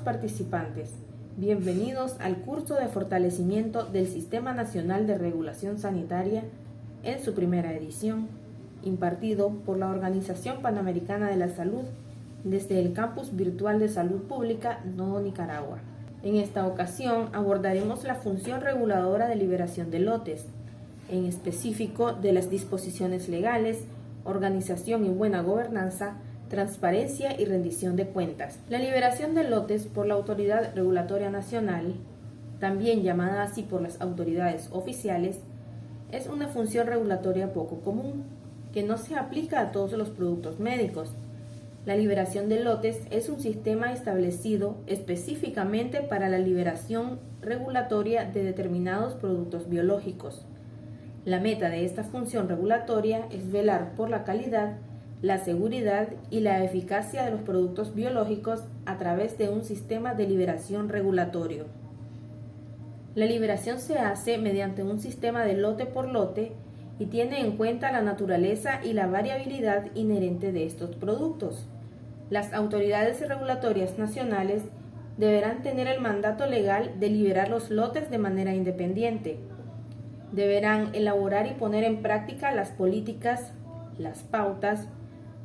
participantes. Bienvenidos al curso de fortalecimiento del Sistema Nacional de Regulación Sanitaria en su primera edición, impartido por la Organización Panamericana de la Salud desde el Campus Virtual de Salud Pública Nodo Nicaragua. En esta ocasión abordaremos la función reguladora de liberación de lotes, en específico de las disposiciones legales, organización y buena gobernanza, transparencia y rendición de cuentas. La liberación de lotes por la Autoridad Regulatoria Nacional, también llamada así por las autoridades oficiales, es una función regulatoria poco común, que no se aplica a todos los productos médicos. La liberación de lotes es un sistema establecido específicamente para la liberación regulatoria de determinados productos biológicos. La meta de esta función regulatoria es velar por la calidad, la seguridad y la eficacia de los productos biológicos a través de un sistema de liberación regulatorio. La liberación se hace mediante un sistema de lote por lote y tiene en cuenta la naturaleza y la variabilidad inherente de estos productos. Las autoridades regulatorias nacionales deberán tener el mandato legal de liberar los lotes de manera independiente. Deberán elaborar y poner en práctica las políticas, las pautas,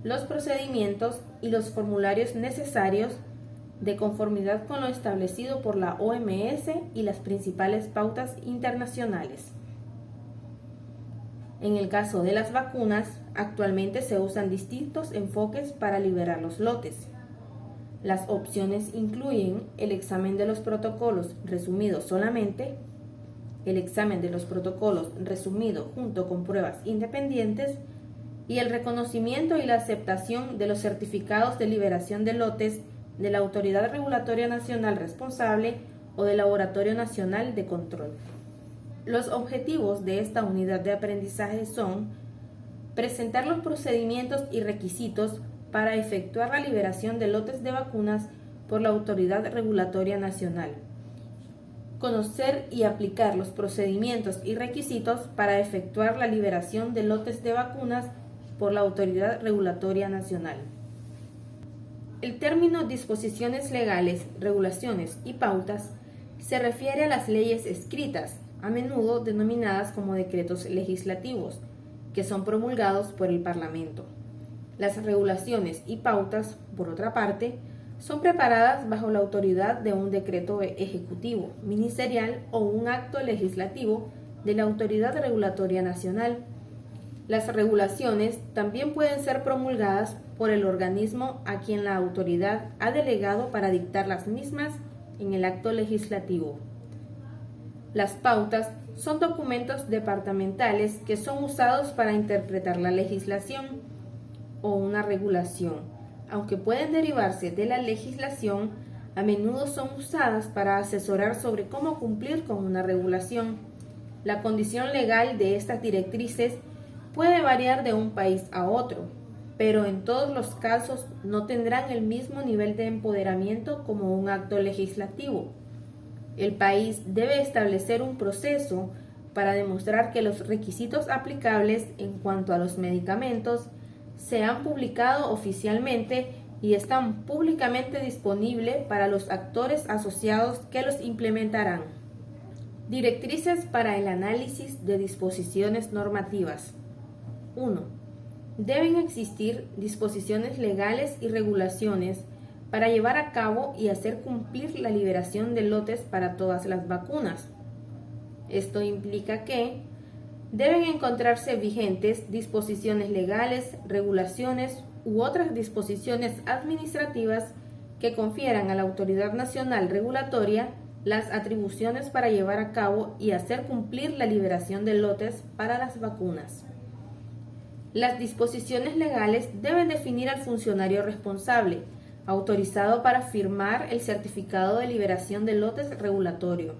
los procedimientos y los formularios necesarios de conformidad con lo establecido por la OMS y las principales pautas internacionales. En el caso de las vacunas, actualmente se usan distintos enfoques para liberar los lotes. Las opciones incluyen el examen de los protocolos resumido solamente, el examen de los protocolos resumido junto con pruebas independientes y el reconocimiento y la aceptación de los certificados de liberación de lotes de la Autoridad Regulatoria Nacional responsable o del Laboratorio Nacional de Control. Los objetivos de esta unidad de aprendizaje son presentar los procedimientos y requisitos para efectuar la liberación de lotes de vacunas por la Autoridad Regulatoria Nacional, conocer y aplicar los procedimientos y requisitos para efectuar la liberación de lotes de vacunas por la Autoridad Regulatoria Nacional. El término disposiciones legales, regulaciones y pautas se refiere a las leyes escritas, a menudo denominadas como decretos legislativos, que son promulgados por el Parlamento. Las regulaciones y pautas, por otra parte, son preparadas bajo la autoridad de un decreto ejecutivo, ministerial o un acto legislativo de la Autoridad Regulatoria Nacional. Las regulaciones también pueden ser promulgadas por el organismo a quien la autoridad ha delegado para dictar las mismas en el acto legislativo. Las pautas son documentos departamentales que son usados para interpretar la legislación o una regulación. Aunque pueden derivarse de la legislación, a menudo son usadas para asesorar sobre cómo cumplir con una regulación. La condición legal de estas directrices puede variar de un país a otro, pero en todos los casos no tendrán el mismo nivel de empoderamiento como un acto legislativo. El país debe establecer un proceso para demostrar que los requisitos aplicables en cuanto a los medicamentos se han publicado oficialmente y están públicamente disponibles para los actores asociados que los implementarán. Directrices para el análisis de disposiciones normativas. 1. Deben existir disposiciones legales y regulaciones para llevar a cabo y hacer cumplir la liberación de lotes para todas las vacunas. Esto implica que deben encontrarse vigentes disposiciones legales, regulaciones u otras disposiciones administrativas que confieran a la Autoridad Nacional Regulatoria las atribuciones para llevar a cabo y hacer cumplir la liberación de lotes para las vacunas. Las disposiciones legales deben definir al funcionario responsable, autorizado para firmar el certificado de liberación de lotes regulatorio.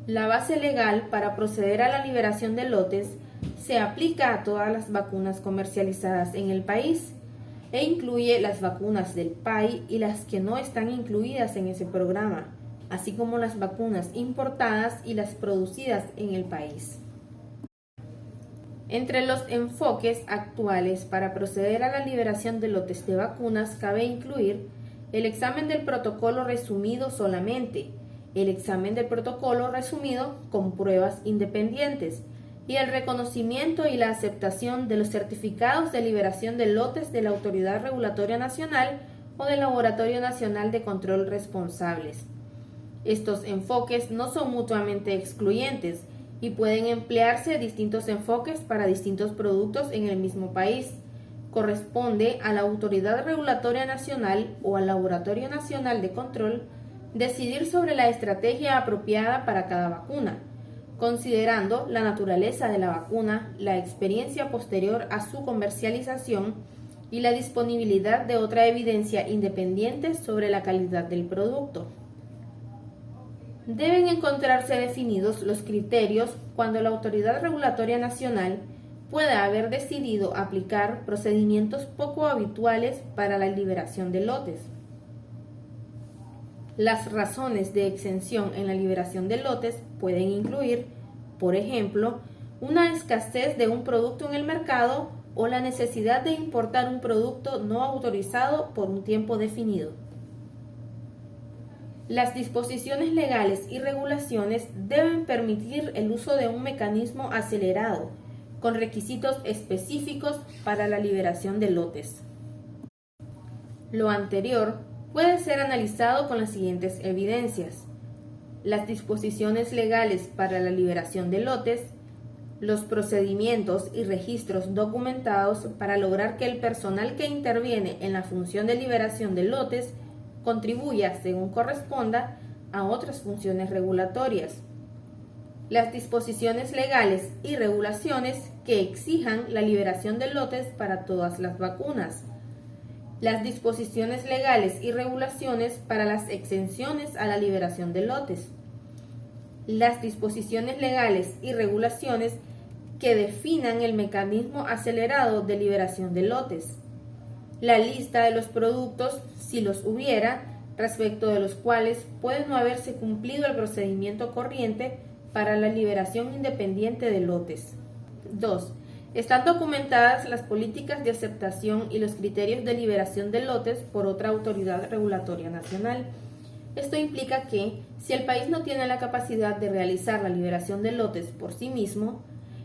La base legal para proceder a la liberación de lotes se aplica a todas las vacunas comercializadas en el país e incluye las vacunas del PAI y las que no están incluidas en ese programa, así como las vacunas importadas y las producidas en el país. Entre los enfoques actuales para proceder a la liberación de lotes de vacunas cabe incluir el examen del protocolo resumido solamente, el examen del protocolo resumido con pruebas independientes y el reconocimiento y la aceptación de los certificados de liberación de lotes de la Autoridad Regulatoria Nacional o del Laboratorio Nacional de Control responsables. Estos enfoques no son mutuamente excluyentes y pueden emplearse distintos enfoques para distintos productos en el mismo país. Corresponde a la Autoridad Regulatoria Nacional o al Laboratorio Nacional de Control decidir sobre la estrategia apropiada para cada vacuna, considerando la naturaleza de la vacuna, la experiencia posterior a su comercialización y la disponibilidad de otra evidencia independiente sobre la calidad del producto. Deben encontrarse definidos los criterios cuando la Autoridad Regulatoria Nacional pueda haber decidido aplicar procedimientos poco habituales para la liberación de lotes. Las razones de exención en la liberación de lotes pueden incluir, por ejemplo, una escasez de un producto en el mercado o la necesidad de importar un producto no autorizado por un tiempo definido. Las disposiciones legales y regulaciones deben permitir el uso de un mecanismo acelerado, con requisitos específicos para la liberación de lotes. Lo anterior puede ser analizado con las siguientes evidencias: las disposiciones legales para la liberación de lotes, los procedimientos y registros documentados para lograr que el personal que interviene en la función de liberación de lotes contribuya, según corresponda, a otras funciones regulatorias. Las disposiciones legales y regulaciones que exijan la liberación de lotes para todas las vacunas. Las disposiciones legales y regulaciones para las exenciones a la liberación de lotes. Las disposiciones legales y regulaciones que definan el mecanismo acelerado de liberación de lotes. La lista de los productos, si los hubiera, respecto de los cuales puede no haberse cumplido el procedimiento corriente para la liberación independiente de lotes. 2. Están documentadas las políticas de aceptación y los criterios de liberación de lotes por otra autoridad regulatoria nacional. Esto implica que, si el país no tiene la capacidad de realizar la liberación de lotes por sí mismo,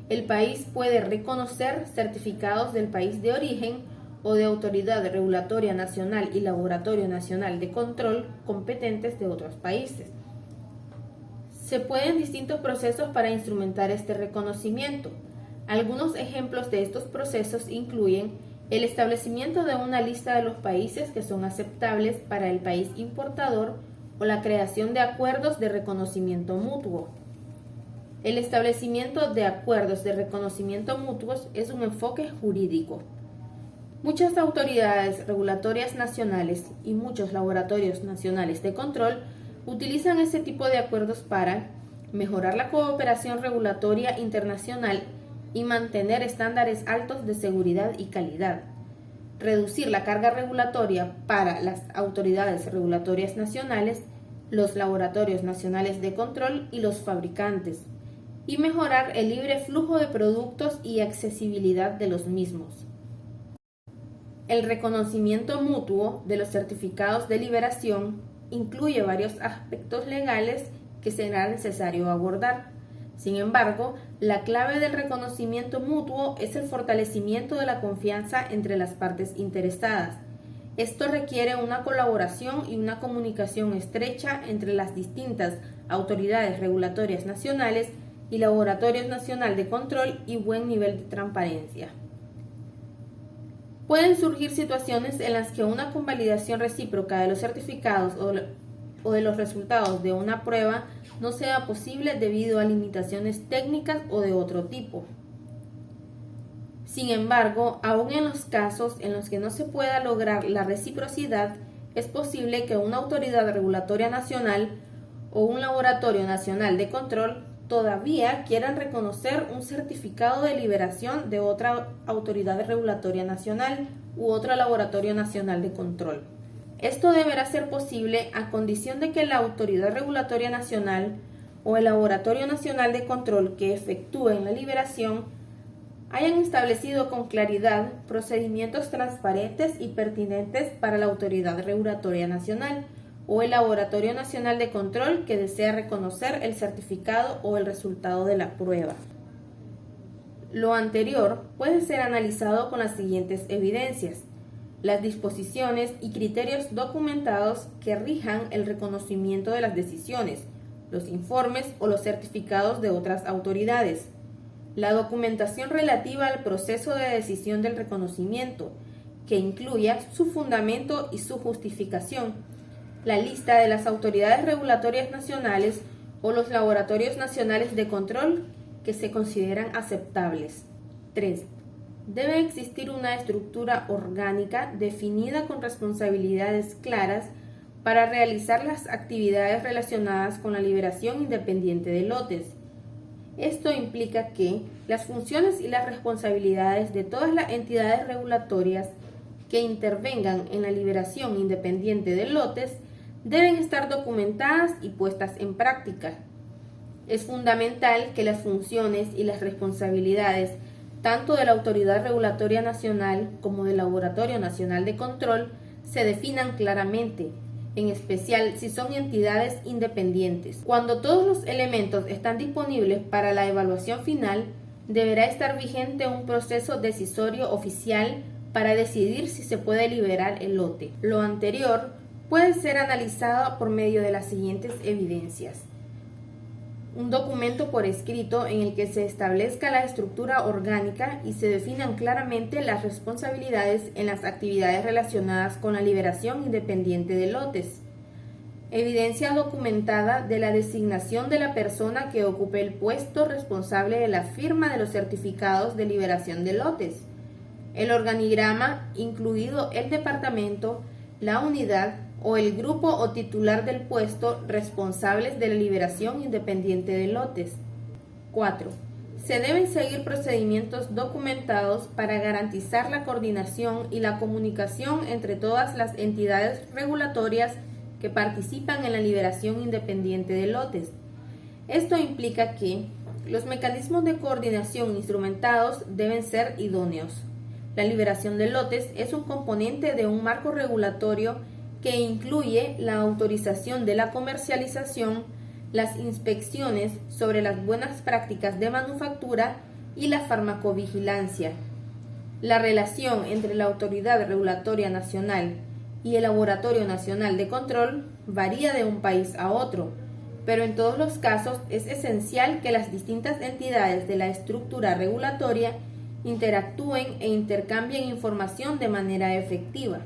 el país puede reconocer certificados del país de origen o de Autoridad Regulatoria Nacional y Laboratorio Nacional de Control competentes de otros países. Se pueden distintos procesos para instrumentar este reconocimiento. Algunos ejemplos de estos procesos incluyen el establecimiento de una lista de los países que son aceptables para el país importador o la creación de acuerdos de reconocimiento mutuo. El establecimiento de acuerdos de reconocimiento mutuos es un enfoque jurídico. Muchas autoridades regulatorias nacionales y muchos laboratorios nacionales de control utilizan este tipo de acuerdos para mejorar la cooperación regulatoria internacional y mantener estándares altos de seguridad y calidad, reducir la carga regulatoria para las autoridades regulatorias nacionales, los laboratorios nacionales de control y los fabricantes, y mejorar el libre flujo de productos y accesibilidad de los mismos. El reconocimiento mutuo de los certificados de liberación incluye varios aspectos legales que será necesario abordar. Sin embargo, la clave del reconocimiento mutuo es el fortalecimiento de la confianza entre las partes interesadas. Esto requiere una colaboración y una comunicación estrecha entre las distintas autoridades regulatorias nacionales y laboratorios nacionales de control y buen nivel de transparencia. Pueden surgir situaciones en las que una convalidación recíproca de los certificados o de los resultados de una prueba no sea posible debido a limitaciones técnicas o de otro tipo. Sin embargo, aun en los casos en los que no se pueda lograr la reciprocidad, es posible que una autoridad regulatoria nacional o un laboratorio nacional de control todavía quieran reconocer un certificado de liberación de otra autoridad regulatoria nacional u otro laboratorio nacional de control. Esto deberá ser posible a condición de que la autoridad regulatoria nacional o el laboratorio nacional de control que efectúen la liberación hayan establecido con claridad procedimientos transparentes y pertinentes para la Autoridad Regulatoria Nacional o el Laboratorio Nacional de Control que desea reconocer el certificado o el resultado de la prueba. Lo anterior puede ser analizado con las siguientes evidencias: las disposiciones y criterios documentados que rijan el reconocimiento de las decisiones, los informes o los certificados de otras autoridades, la documentación relativa al proceso de decisión del reconocimiento, que incluya su fundamento y su justificación, la lista de las autoridades regulatorias nacionales o los laboratorios nacionales de control que se consideran aceptables. 3. Debe existir una estructura orgánica definida con responsabilidades claras para realizar las actividades relacionadas con la liberación independiente de lotes. Esto implica que las funciones y las responsabilidades de todas las entidades regulatorias que intervengan en la liberación independiente de lotes deben estar documentadas y puestas en práctica. Es fundamental que las funciones y las responsabilidades tanto de la Autoridad Regulatoria Nacional como del Laboratorio Nacional de Control se definan claramente, en especial si son entidades independientes. Cuando todos los elementos están disponibles para la evaluación final, deberá estar vigente un proceso decisorio oficial para decidir si se puede liberar el lote. Lo anterior puede ser analizado por medio de las siguientes evidencias: un documento por escrito en el que se establezca la estructura orgánica y se definan claramente las responsabilidades en las actividades relacionadas con la liberación independiente de lotes. Evidencia documentada de la designación de la persona que ocupe el puesto responsable de la firma de los certificados de liberación de lotes. El organigrama, incluido el departamento, la unidad o el grupo o titular del puesto responsables de la liberación independiente de lotes. 4. Se deben seguir procedimientos documentados para garantizar la coordinación y la comunicación entre todas las entidades regulatorias que participan en la liberación independiente de lotes. Esto implica que los mecanismos de coordinación instrumentados deben ser idóneos. La liberación de lotes es un componente de un marco regulatorio que incluye la autorización de la comercialización, las inspecciones sobre las buenas prácticas de manufactura y la farmacovigilancia. La relación entre la Autoridad Regulatoria Nacional y el Laboratorio Nacional de Control varía de un país a otro, pero en todos los casos es esencial que las distintas entidades de la estructura regulatoria interactúen e intercambien información de manera efectiva.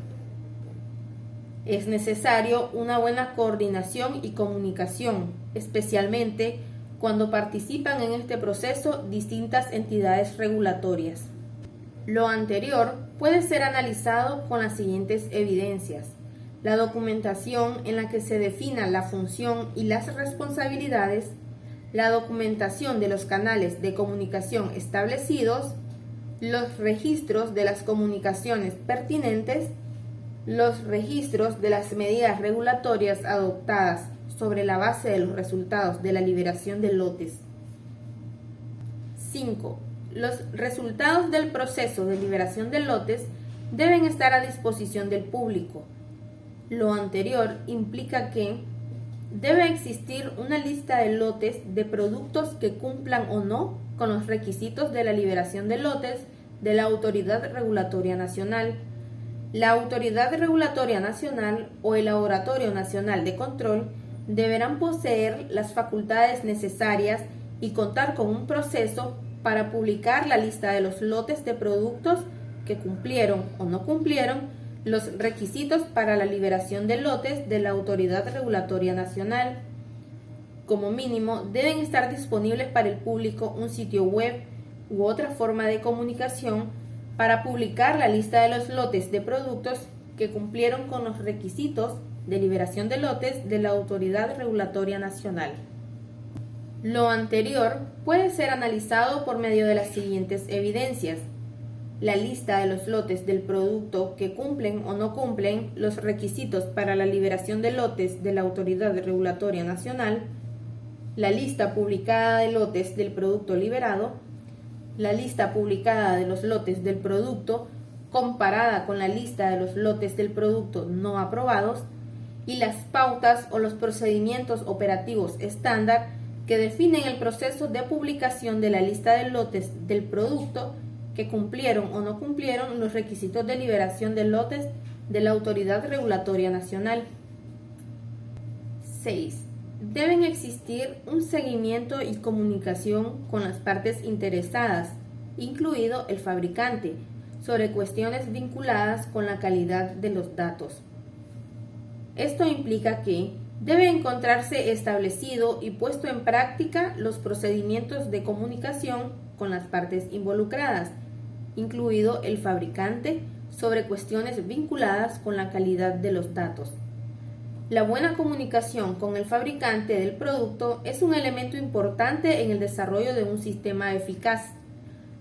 Es necesario una buena coordinación y comunicación, especialmente cuando participan en este proceso distintas entidades regulatorias. Lo anterior puede ser analizado con las siguientes evidencias: la documentación en la que se defina la función y las responsabilidades, la documentación de los canales de comunicación establecidos, los registros de las comunicaciones pertinentes, los registros de las medidas regulatorias adoptadas sobre la base de los resultados de la liberación de lotes. 5. Los resultados del proceso de liberación de lotes deben estar a disposición del público. Lo anterior implica que debe existir una lista de lotes de productos que cumplan o no con los requisitos de la liberación de lotes de la Autoridad Regulatoria Nacional. La Autoridad Regulatoria Nacional o el Laboratorio Nacional de Control deberán poseer las facultades necesarias y contar con un proceso para publicar la lista de los lotes de productos que cumplieron o no cumplieron los requisitos para la liberación de lotes de la Autoridad Regulatoria Nacional. Como mínimo, deben estar disponibles para el público un sitio web u otra forma de comunicación para publicar la lista de los lotes de productos que cumplieron con los requisitos de liberación de lotes de la Autoridad Regulatoria Nacional. Lo anterior puede ser analizado por medio de las siguientes evidencias: la lista de los lotes del producto que cumplen o no cumplen los requisitos para la liberación de lotes de la Autoridad Regulatoria Nacional, la lista publicada de lotes del producto liberado, la lista publicada de los lotes del producto comparada con la lista de los lotes del producto no aprobados, y las pautas o los procedimientos operativos estándar que definen el proceso de publicación de la lista de lotes del producto que cumplieron o no cumplieron los requisitos de liberación de lotes de la Autoridad Regulatoria Nacional. 6. Deben existir un seguimiento y comunicación con las partes interesadas, incluido el fabricante, sobre cuestiones vinculadas con la calidad de los datos. Esto implica que debe encontrarse establecido y puesto en práctica los procedimientos de comunicación con las partes involucradas, incluido el fabricante, sobre cuestiones vinculadas con la calidad de los datos. La buena comunicación con el fabricante del producto es un elemento importante en el desarrollo de un sistema eficaz.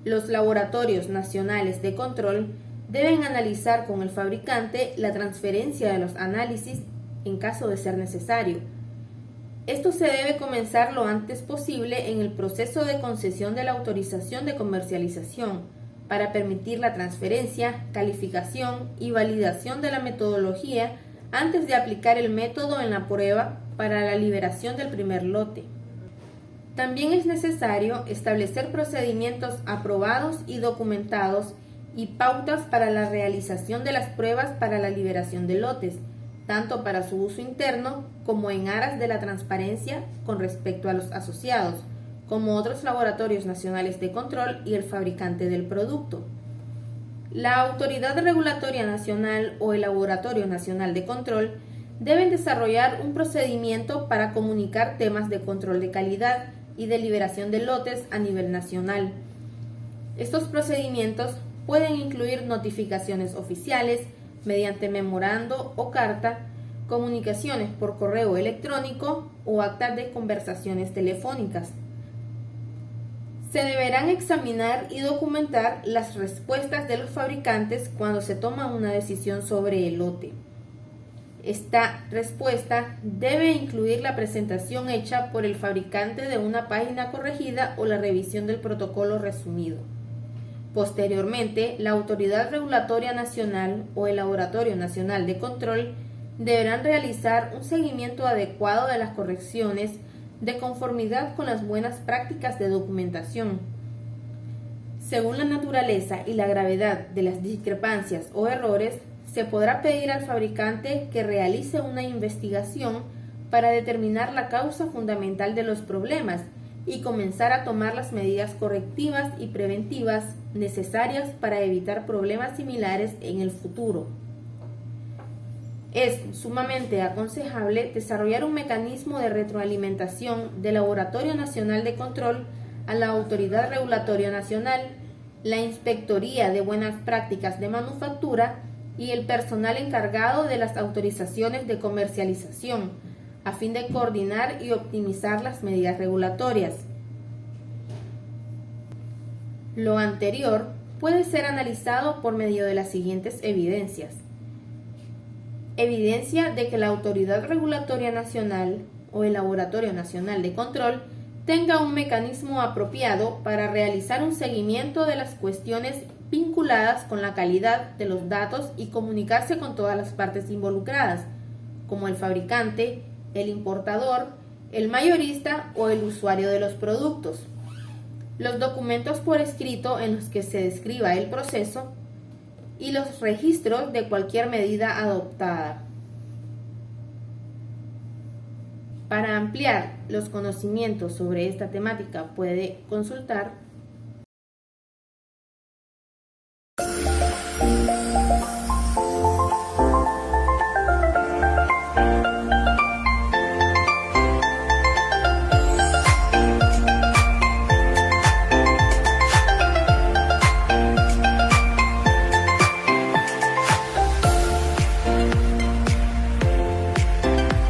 Los laboratorios nacionales de control deben analizar con el fabricante la transferencia de los análisis en caso de ser necesario. Esto se debe comenzar lo antes posible en el proceso de concesión de la autorización de comercialización para permitir la transferencia, calificación y validación de la metodología antes de aplicar el método en la prueba para la liberación del primer lote. También es necesario establecer procedimientos aprobados y documentados y pautas para la realización de las pruebas para la liberación de lotes, tanto para su uso interno como en aras de la transparencia con respecto a los asociados, como otros laboratorios nacionales de control y el fabricante del producto. La Autoridad Regulatoria Nacional o el Laboratorio Nacional de Control deben desarrollar un procedimiento para comunicar temas de control de calidad y de liberación de lotes a nivel nacional. Estos procedimientos pueden incluir notificaciones oficiales mediante memorando o carta, comunicaciones por correo electrónico o actas de conversaciones telefónicas. Se deberán examinar y documentar las respuestas de los fabricantes cuando se toma una decisión sobre el lote. Esta respuesta debe incluir la presentación hecha por el fabricante de una página corregida o la revisión del protocolo resumido. Posteriormente, la Autoridad Regulatoria Nacional o el Laboratorio Nacional de Control deberán realizar un seguimiento adecuado de las correcciones de conformidad con las buenas prácticas de documentación. Según la naturaleza y la gravedad de las discrepancias o errores, se podrá pedir al fabricante que realice una investigación para determinar la causa fundamental de los problemas y comenzar a tomar las medidas correctivas y preventivas necesarias para evitar problemas similares en el futuro. Es sumamente aconsejable desarrollar un mecanismo de retroalimentación del Laboratorio Nacional de Control a la Autoridad Regulatoria Nacional, la Inspectoría de Buenas Prácticas de Manufactura y el personal encargado de las autorizaciones de comercialización, a fin de coordinar y optimizar las medidas regulatorias. Lo anterior puede ser analizado por medio de las siguientes evidencias. Evidencia de que la Autoridad Regulatoria Nacional o el Laboratorio Nacional de Control tenga un mecanismo apropiado para realizar un seguimiento de las cuestiones vinculadas con la calidad de los datos y comunicarse con todas las partes involucradas, como el fabricante, el importador, el mayorista o el usuario de los productos. Los documentos por escrito en los que se describa el proceso y los registros de cualquier medida adoptada. Para ampliar los conocimientos sobre esta temática puede consultar